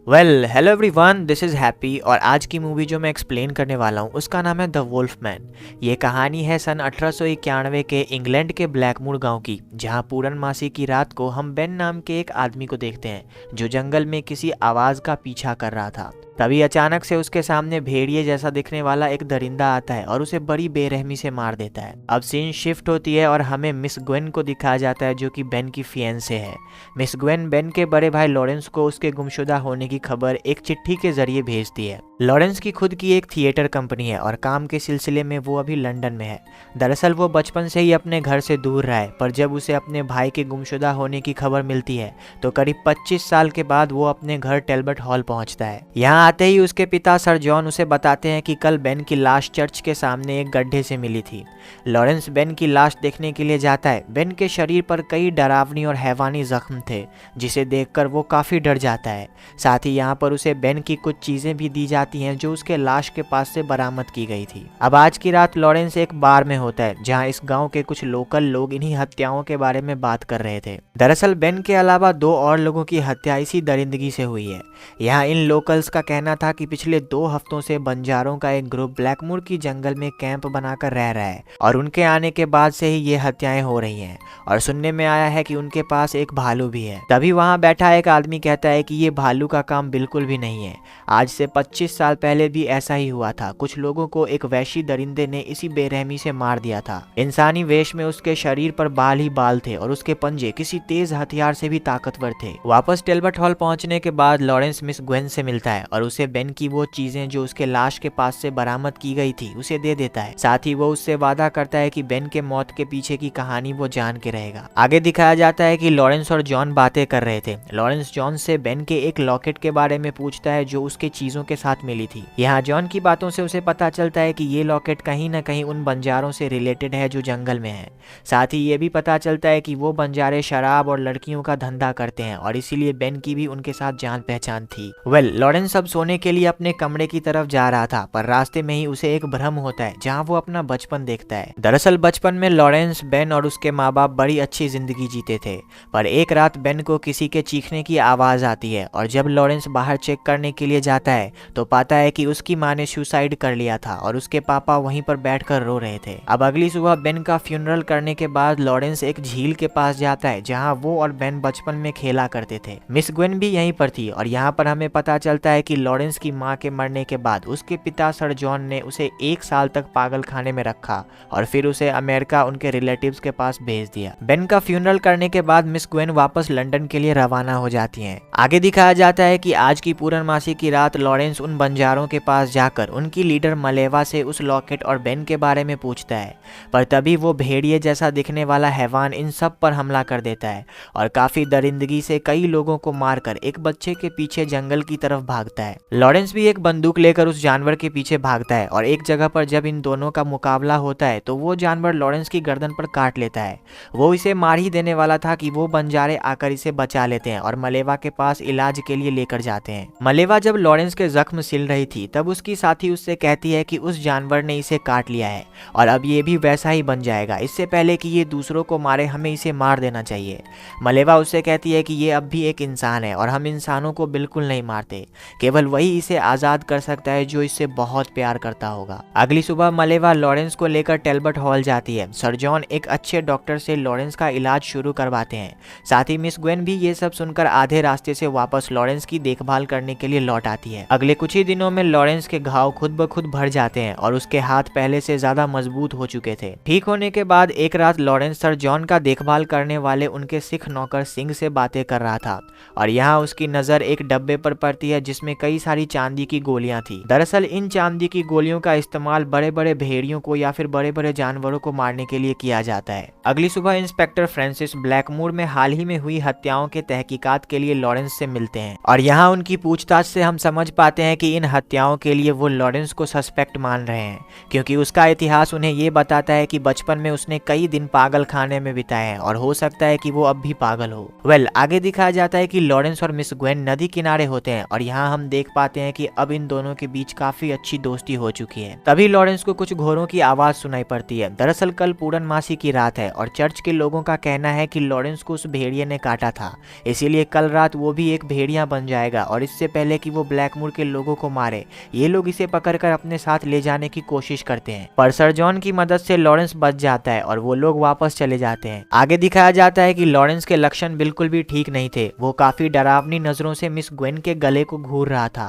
Hello everyone, this is happy और आज की मूवी जो मैं एक्सप्लेन करने वाला हूँ उसका नाम है द वुल्फ मैन। ये कहानी है सन 1891 के इंग्लैंड के ब्लैकमूर गांव की, जहाँ पूर्णमासी की रात को हम बेन नाम के एक आदमी को देखते हैं जो जंगल में किसी आवाज़ का पीछा कर रहा था। तभी अचानक से उसके सामने भेड़िए जैसा दिखने वाला एक दरिंदा आता है और उसे बड़ी बेरहमी से मार देता है। अब सीन शिफ्ट होती है और हमें मिस ग्वेन को दिखाया जाता है जो कि बेन की फियेंसे है। मिस ग्वेन बेन के बड़े भाई लॉरेंस को उसके गुमशुदा होने की खबर एक चिट्ठी के जरिए भेजती है। लॉरेंस की खुद की एक थिएटर कंपनी है और काम के सिलसिले में वो अभी लंदन में है। दरअसल वो बचपन से ही अपने घर से दूर रहा है, पर जब उसे अपने भाई के गुमशुदा होने की खबर मिलती है तो करीब 25 साल के बाद वो अपने घर टेलबर्ट हॉल पहुंचता है। यहाँ आते ही उसके पिता सर जॉन उसे बताते हैं कि कल बेन की लाश चर्च के सामने एक गड्ढे से मिली थी। लॉरेंस बेन की लाश देखने के लिए जाता है। बेन के शरीर पर कई डरावनी और हैवानी जख्म थे, जिसे देखकर वो काफी डर जाता है। साथ ही यहाँ पर उसे बेन की कुछ चीजें भी दी जाती हैं जो उसके लाश के पास से बरामद की गई थी। अब आज की रात लॉरेंस एक बार में होता है जहाँ इस गांव के कुछ लोकल लोग इन्हीं हत्याओं के बारे में बात कर रहे थे। दरअसल बेन के अलावा 2 और लोगों की हत्या इसी दरिंदगी से हुई है। यहाँ इन लोकल्स का कहना था कि पिछले 2 हफ्तों से बंजारों का एक ग्रुप ब्लैकमूर की जंगल में कैंप बनाकर रह रहा है और उनके आने के बाद से ही ये हत्याएं हो रही हैं। और सुनने में आया है कि उनके पास एक भालू भी है। तभी वहां बैठा एक आदमी कहता है कि ये भालू का काम बिल्कुल भी नहीं है। आज से 25 साल पहले भी ऐसा ही हुआ था। कुछ लोगों को एक वहशी दरिंदे ने इसी बेरहमी से मार दिया था। इंसानी वेश में उसके शरीर पर बाल ही बाल थे और उसके पंजे किसी तेज हथियार से भी ताकतवर थे। वापस टेलबर्ट हॉल पहुंचने के बाद लॉरेंस मिस ग्वेन से मिलता है और उसे बेन की वो चीजें जो उसके लाश के पास से बरामद की गई थी उसे दे देता है। साथ ही वो उससे वादा करता है कि बेन के मौत के पीछे की कहानी वो जान के रहेगा। आगे दिखाया जाता है कि लॉरेंस और जॉन बातें कर रहे थे। लॉरेंस जॉन से बेन के एक लॉकेट के बारे में पूछता है जो उसके चीजों के साथ मिली थी। यहाँ जॉन की बातों से उसे पता चलता है कि ये लॉकेट कहीं न कहीं उन बंजारों से रिलेटेड है जो जंगल में है। साथ ही ये भी पता चलता है कि वो बंजारे शराब और लड़कियों का धंधा करते हैं और इसीलिए बेन की भी उनके साथ जान पहचान थी। लॉरेंस अब सोने के लिए अपने कमरे की तरफ जा रहा था, पर रास्ते में ही उसे एक भ्रम होता है जहाँ वो अपना बचपन देखता है। दरअसल बचपन में लॉरेंस, बेन और उसके माँ बाप बड़ी अच्छी जिंदगी जीते थे, पर एक रात बेन को किसी के चीखने की आवाज आती है और जब लॉरेंस बाहर चेक करने के लिए जाता है तो पाता है कि उसकी माँ ने सुसाइड कर लिया था और उसके पापा वहीं पर बैठकर रो रहे थे। अब अगली सुबह बेन का फ्यूनरल करने के बाद लॉरेंस एक झील के पास जाता है जहाँ वो और बेन बचपन में खेला करते थे। मिस ग्वेन भी यहीं पर थी और यहाँ पर हमें पता चलता है कि लॉरेंस की माँ के मरने के बाद उसके पिता सर जॉन ने उसे 1 साल तक पागल खाने में रखा और फिर उसे अमेरिका उनके रिलेटिव्स के पास भेज दिया। बेन का फ्यूनरल करने के बाद मिस ग्वेन वापस लंदन के लिए रवाना हो जाती हैं। आगे दिखाया जाता है कि आज की पूर्णमासी की रात लॉरेंस उन बंजारों के पास जाकर उनकी लीडर मलेवा से उस लॉकेट और बेन के बारे में पूछता है, पर तभी वो भेड़िए जैसा दिखने वाला हैवान इन सब पर हमला कर देता है और काफी दरिंदगी से कई लोगों को मारकर एक बच्चे के पीछे जंगल की तरफ भागता है। लॉरेंस भी एक बंदूक लेकर उस जानवर के पीछे भागता है और एक जगह पर जब इन दोनों का मुकाबला होता है तो वो जानवर लॉरेंस की गर्दन पर काट लेता है। वो इसे मार ही देने वाला था कि वो बंजारे आकर इसे बचा लेते हैं और मलेवा के पास इलाज के लिए लेकर जाते हैं। मलेवा जब लॉरेंस के जख्म सिल रही थी तब उसकी साथी उससे कहती है कि उस जानवर ने इसे काट लिया है और अब ये भी वैसा ही बन जाएगा। इससे पहले कि ये दूसरों को मारे हमें इसे मार देना चाहिए। मलेवा उससे कहती है कि ये अब भी एक इंसान है और हम इंसानों को बिल्कुल नहीं मारते, केवल वही इसे आजाद कर सकता है जो इससे बहुत प्यार करता होगा। अगली सुबह मलेवा लॉरेंस को लेकर टेलबर्ट हॉल जाती है। सर जॉन एक अच्छे डॉक्टर से लॉरेंस का इलाज शुरू करवाते हैं। साथ ही मिस ग्वेन भी ये सब सुनकर आधे रास्ते से वापस लॉरेंस की देखभाल करने के लिए लौट आती है। अगले कुछ ही दिनों में लॉरेंस के घाव खुद ब खुद भर जाते हैं और उसके हाथ पहले से ज्यादा मजबूत हो चुके थे। ठीक होने के बाद एक रात लॉरेंस सर जॉन का देखभाल करने वाले उनके सिख नौकर सिंह से बातें कर रहा था और यहाँ उसकी नजर एक डब्बे पर पड़ती है जिसमें कई सारी चांदी की गोलियां थी। दरअसल इन चांदी की गोलियों का इस्तेमाल बड़े बड़े भेड़ियों को या फिर बड़े बड़े जानवरों को मारने के लिए किया जाता है। अगली सुबह इंस्पेक्टर फ्रांसिस ब्लैकमूर में हाल ही में हुई हत्याओं के तहकीकात के लिए लॉरेंस से मिलते हैं और यहाँ उनकी पूछताछ से हम समझ पाते हैं कि इन हत्याओं के लिए वो लॉरेंस को सस्पेक्ट मान रहे हैं, क्योंकि उसका इतिहास उन्हें ये बताता है कि बचपन में उसने कई दिन पागल खाने में बिताए हैं और हो सकता है कि वो अब भी पागल हो। आगे दिखाया जाता है कि लॉरेंस और मिस ग्वेन नदी किनारे होते हैं और यहाँ हम देख पाते हैं कि अब इन दोनों के बीच काफी अच्छी दोस्ती हो चुकी है। तभी लॉरेंस को कुछ घोड़ों की आवाज सुनाई पड़ती है। दरअसल कल पूर्णमासी की रात है और चर्च के लोगों का कहना है कि लॉरेंस को उस भेड़िए ने काटा था, इसीलिए कल रात वो भी एक भेड़िया बन जाएगा और इससे पहले कि वो ब्लैकमूर के लोगों को मारे, ये लोग इसे पकड़कर अपने साथ ले जाने की कोशिश करते हैं। पर सर जॉन की मदद से लॉरेंस बच जाता है और वो लोग वापस चले जाते हैं। आगे दिखाया जाता है कि लॉरेंस के लक्षण बिल्कुल भी ठीक नहीं थे। वो काफी डरावनी नजरों से मिस ग्वेन के गले को घूर रहा था।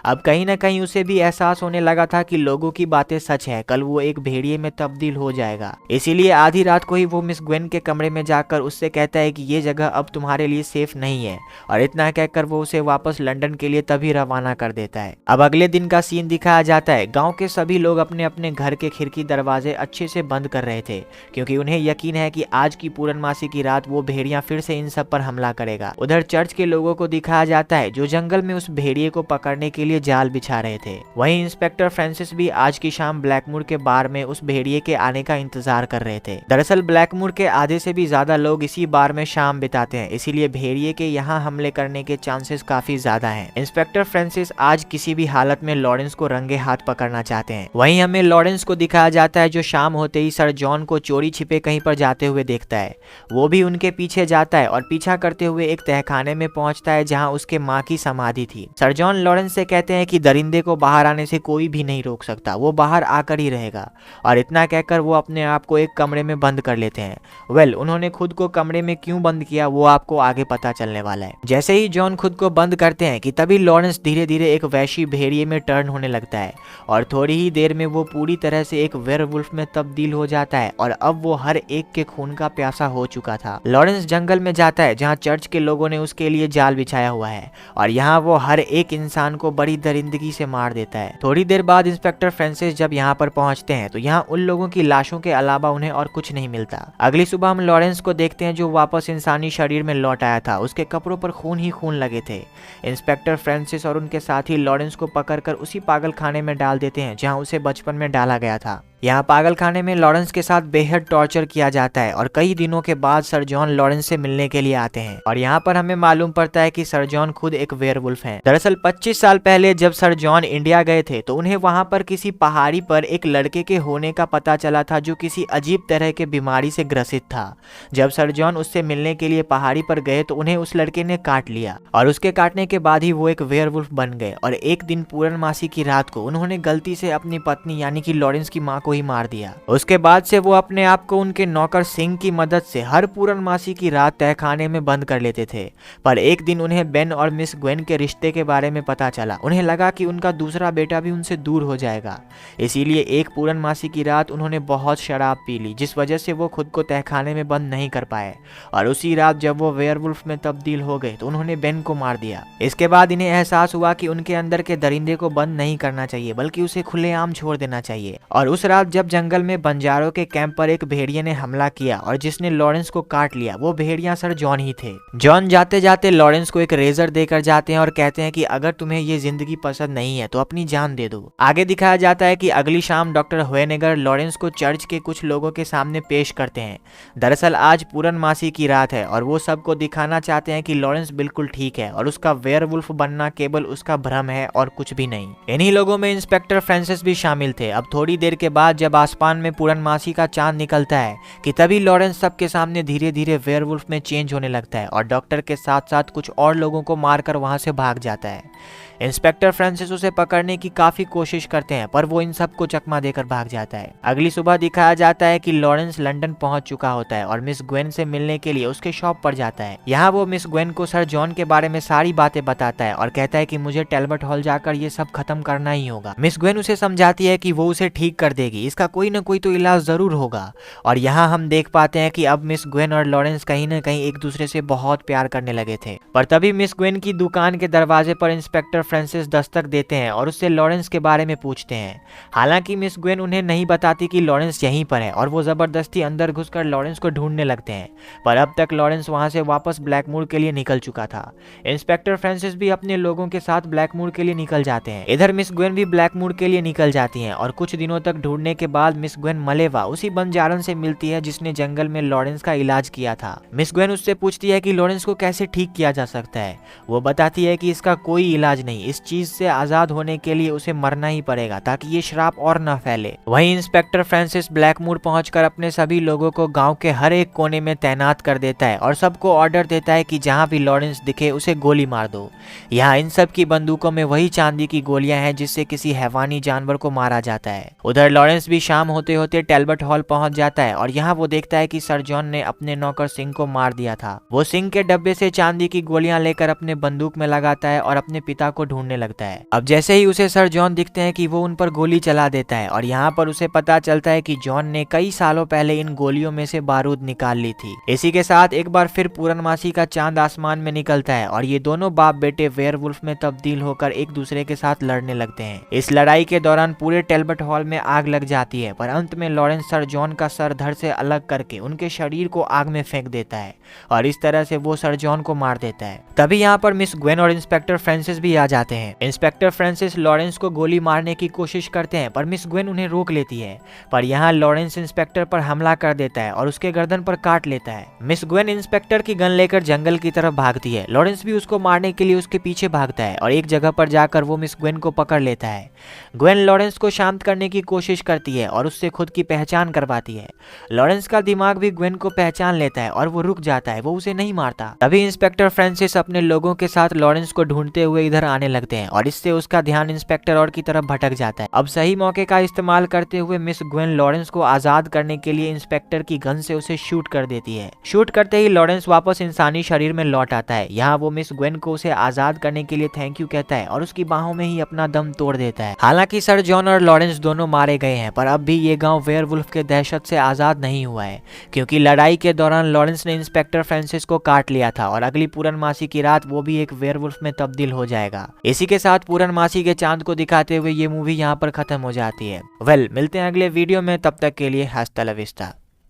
अब कहीं ना कहीं उसे भी एहसास होने लगा था कि लोगों की बातें सच है, कल वो एक भेड़िए में तब्दील हो जाएगा। इसीलिए आधी रात को ही वो मिस ग्वेन के कमरे में जाकर उससे कहता है कि ये जगह अब तुम्हारे लिए सेफ नहीं है, और इतना कहकर वो उसे वापस लंदन के लिए तभी रवाना कर देता है। अब अगले दिन का सीन दिखाया जाता है। गांव के सभी लोग अपने अपने घर के खिड़की दरवाजे अच्छे से बंद कर रहे थे, क्योंकि उन्हें यकीन है कि आज की पूर्णमासी की रात वो भेड़िया फिर से इन सब पर हमला करेगा। उधर चर्च के लोगों को दिखाया जाता है जो जंगल में उस भेड़िए को पकड़ने के लिए जाल बिछा रहे थे। वहीं इंस्पेक्टर फ्रांसिस भी आज की शाम ब्लैकमूर के बार में उस भेड़िए के आने का इंतजार कर रहे थे। दरअसल ब्लैकमूर के आधे से भी ज्यादा लोग इसी बार में शाम बिताते हैं, इसीलिए भेड़िए के यहाँ हमले करने के चांसेस काफी ज्यादा हैं। इंस्पेक्टर फ्रांसिस आज किसी भी हालत में लॉरेंस को रंगे हाथ पकड़ना चाहते हैं। वहीं हमें लॉरेंस को दिखाया जाता है जो शाम होते ही सर जॉन को चोरी छिपे कहीं पर जाते हुए देखता है। वो भी उनके पीछे जाता है और पीछा करते हुए एक तहखाने में पहुंचता है जहां उसके माँ की समाधि थी। सर जॉन लॉरेंस से कहते हैं कि दरिंदे को बाहर आने से कोई भी नहीं रोक सकता, वो बाहर आकर ही रहेगा, और इतना कहकर वो अपने आप को एक कमरे में बंद कर लेते हैं। उन्होंने खुद को कमरे में क्यों बंद किया वो आपको आगे पता चलने वाला है। जैसे ही जॉन खुद को बंद करते हैं कि तभी लॉरेंस धीरे धीरे एक वैशी भेड़िए में टर्न होने लगता है और थोड़ी ही देर में वो पूरी तरह से एक वेयरवुल्फ में तब्दील हो जाता है और अब वो हर एक के खून का प्यासा हो चुका था। लॉरेंस जंगल में जाता है जहाँ चर्च के लोगों ने उसके लिए जाल बिछाया हुआ है और यहाँ वो हर एक इंसान को बड़ी दरिंदगी से मार देता है। थोड़ी देर बाद इंस्पेक्टर फ्रांसिस जब यहाँ पर पहुँचते हैं तो यहाँ उन लोगों की लाशों के अलावा उन्हें और कुछ नहीं मिलता। अगली सुबह हम लॉरेंस को देखते हैं जो वापस इंसानी शरीर में लौट आया था। उसके कपड़ों पर खून ही खून लगे थे। इंस्पेक्टर फ्रांसिस और उनके साथी लॉरेंस को पकड़कर उसी पागल खाने में डाल देते हैं जहां उसे बचपन में डाला गया था। यहाँ पागल खाने में लॉरेंस के साथ बेहद टॉर्चर किया जाता है और कई दिनों के बाद सर जॉन लॉरेंस से मिलने के लिए आते हैं और यहाँ पर हमें मालूम पड़ता है कि सर जॉन खुद एक वेयरवुल्फ हैं। दरअसल 25 साल पहले जब सर जॉन इंडिया गए थे तो उन्हें वहाँ पर किसी पहाड़ी पर एक लड़के के होने का पता चला था जो किसी अजीब तरह के बीमारी से ग्रसित था। जब सर जॉन उससे मिलने के लिए पहाड़ी पर गए तो उन्हें उस लड़के ने काट लिया और उसके काटने के बाद ही वो एक वेयरवुल्फ बन गए और एक दिन पूर्णमासी की रात को उन्होंने गलती से अपनी पत्नी यानी कि लॉरेंस की माँ को ही मार दिया। उसके बाद से वो अपने आप को उनके नौकर सिंह की मदद से हर पूर्णमासी की रात तहखाने में बंद कर लेते थे। पर एक दिन उन्हें बेन और मिस ग्वेन के रिश्ते के बारे में पता चला। उन्हें लगा कि उनका दूसरा बेटा भी उनसे दूर हो जाएगा, इसीलिए एक पूर्णमासी की रात उन्होंने बहुत शराब पी ली जिस वजह से वो खुद को तहखाने में बंद नहीं कर पाए और उसी रात जब वो वेयरवुल्फ में तब्दील हो गए तो उन्होंने बेन को मार दिया। इसके बाद इन्हें एहसास हुआ कि उनके अंदर के दरिंदे को बंद नहीं करना चाहिए बल्कि उसे खुलेआम छोड़ देना चाहिए। और उस रात जब जंगल में बंजारों के कैंप पर एक भेड़िए ने हमला किया और जिसने लॉरेंस को काट लिया, वो भेड़िया सर जॉन ही थे। जॉन जाते जाते लॉरेंस को एक रेजर देकर जाते हैं और कहते हैं कि अगर तुम्हें ये जिंदगी पसंद नहीं है तो अपनी जान दे दो। आगे दिखाया जाता है कि अगली शाम डॉक्टर होएनेगर लॉरेंस को चर्च के कुछ लोगों के सामने पेश करते हैं। दरअसल आज पूर्णमासी की रात है और वो सबको दिखाना चाहते हैं कि लॉरेंस बिल्कुल ठीक है और उसका वेयरवुल्फ बनना केवल उसका भ्रम है और कुछ भी नहीं। इन्हीं लोगों में इंस्पेक्टर फ्रांसिस भी शामिल थे। अब थोड़ी देर के बाद जब आसमान में पूर्णमासी का चांद निकलता है कि तभी लॉरेंस सबके सामने धीरे धीरे वेयरवुल्फ में चेंज होने लगता है और डॉक्टर के साथ साथ कुछ और लोगों को मारकर वहां से भाग जाता है। इंस्पेक्टर फ्रांसिस उसे पकड़ने की काफी कोशिश करते हैं पर वो इन सबको चकमा देकर भाग जाता है। अगली सुबह दिखाया जाता है कि लॉरेंस लंदन पहुंच चुका होता है और मिस ग्वेन से मिलने के लिए उसके शॉप पर जाता है। यहाँ वो मिस ग्वेन को सर जॉन के बारे में सारी बातें बताता है और कहता है कि मुझे टेलबर्ट हॉल जाकर ये सब खत्म करना ही होगा। मिस ग्वेन उसे समझाती है कि वो उसे ठीक कर देगी, इसका कोई न कोई तो इलाज जरूर होगा। और यहाँ हम देख पाते हैं कि अब मिस ग्वेन और लॉरेंस कहीं न कहीं एक दूसरे से बहुत प्यार करने लगे थे। पर तभी मिस ग्वेन की दुकान के दरवाजे पर इंस्पेक्टर फ्रांसिस दस्तक देते हैं और उससे लॉरेंस के बारे में पूछते हैं। हालांकि मिस ग्वेन उन्हें नहीं बताती कि लॉरेंस यहीं पर है और वो जबरदस्ती अंदर घुसकर लॉरेंस को ढूंढने लगते हैं, पर अब तक लॉरेंस वहां से वापस ब्लैकमूर के लिए निकल चुका था। इंस्पेक्टर फ्रांसिस भी अपने लोगों के साथ ब्लैकमूर के लिए निकल जाते हैं। इधर मिस ग्वेन भी ब्लैकमूर के लिए निकल जाती हैं और कुछ दिनों तक ढूंढने के बाद मिस ग्वेन मलेवा उसी बंजारन से मिलती है जिसने जंगल में लॉरेंस का इलाज किया था। मिस ग्वेन उससे पूछती है कि लॉरेंस को कैसे ठीक किया जा सकता है। वो बताती है कि इसका कोई इलाज नहीं नहीं, इस चीज से आजाद होने के लिए उसे मरना ही पड़ेगा ताकि ये श्राप और न फैले। वहीं इंस्पेक्टर फ्रांसिस ब्लैकमूर पहुंचकर अपने सभी लोगों को गांव के हर एक कोने में तैनात कर देता है और सबको ऑर्डर देता है कि जहां भी लॉरेंस दिखे उसे गोली मार दो। यहाँ इन सब की बंदूकों में वही चांदी की गोलियां हैं जिससे किसी हैवानी जानवर को मारा जाता है। उधर लॉरेंस भी शाम होते होते टैल्बर्ट हॉल पहुंच जाता है और यहाँ वो देखता है कि सर जॉन ने अपने नौकर सिंह को मार दिया था। वो सिंह के डब्बे से चांदी की गोलियां लेकर अपने बंदूक में लगाता है और अपने पिता को ढूंढने लगता है। अब जैसे ही उसे सर जॉन दिखते हैं कि वो उन पर गोली चला देता है और यहाँ पर उसे पता चलता है कि जॉन ने कई सालों पहले इन गोलियों में से बारूद निकाल ली थी। इसी के साथ एक बार फिर पूरनमासी का चांद आसमान में निकलता है और ये दोनों बाप बेटे वेयरवुल्फ में तब्दील होकर एक दूसरे के साथ लड़ने लगते हैं। इस लड़ाई के दौरान पूरे टैल्बर्ट हॉल में आग लग जाती है, पर अंत में लॉरेंस सर जॉन का सर धड़ से अलग करके उनके शरीर को आग में फेंक देता है और इस तरह से वो सर जॉन को मार देता है। तभी यहाँ पर मिस ग्वेन और इंस्पेक्टर फ्रांसिस भी आ जाते हैं। इंस्पेक्टर फ्रांसिस लॉरेंस को गोली मारने की कोशिश करते हैं पर मिस ग्वेन उन्हें रोक लेती है, पर यहाँ लॉरेंस इंस्पेक्टर पर हमला कर देता है और उसके गर्दन पर काट लेता है। मिस ग्वेन इंस्पेक्टर की गन लेकर जंगल की तरफ भागती है। लॉरेंस भी उसको मारने के लिए उसके पीछे भागता है और एक जगह पर जाकर वो मिस ग्वेन को पकड़ लेता है। ग्वेन लॉरेंस को शांत करने की कोशिश करती है और उससे खुद की पहचान करवाती है। लॉरेंस का दिमाग भी ग्वेन को पहचान लेता है और वो रुक जाता है, वो उसे नहीं मारता। तभी इंस्पेक्टर फ्रांसिस अपने लोगों के साथ लॉरेंस को ढूंढते हुए इधर आने लगते हैं और इससे उसका ध्यान इंस्पेक्टर और की तरफ भटक जाता है। अब सही मौके का इस्तेमाल करते हुए मिस ग्वेन लॉरेंस को आजाद करने के लिए इंस्पेक्टर की गन से उसे शूट कर देती है। शूट करते ही लॉरेंस वापस इंसानी शरीर में लौट आता है। यहाँ वो मिस ग्वेन को उसे आजाद करने के लिए थैंक यू कहता है और उसकी बाहों में ही अपना दम तोड़ देता है। हालांकि सर जॉन और लॉरेंस दोनों मारे गए हैं, पर अब भी ये गांव वेयरवुल्फ के दहशत से आजाद नहीं हुआ है, क्योंकि लड़ाई के दौरान लॉरेंस ने इंस्पेक्टर फ्रांसिस को काट लिया था और अगली पूरनमासी की रात वो भी एक वेयरवुल्फ में तब्दील हो जाएगा। इसी के साथ पूरनमासी के चांद को दिखाते हुए ये मूवी यहाँ पर खत्म हो जाती है। मिलते हैं अगले वीडियो में, तब तक के लिए हस्ता ला विस्ता।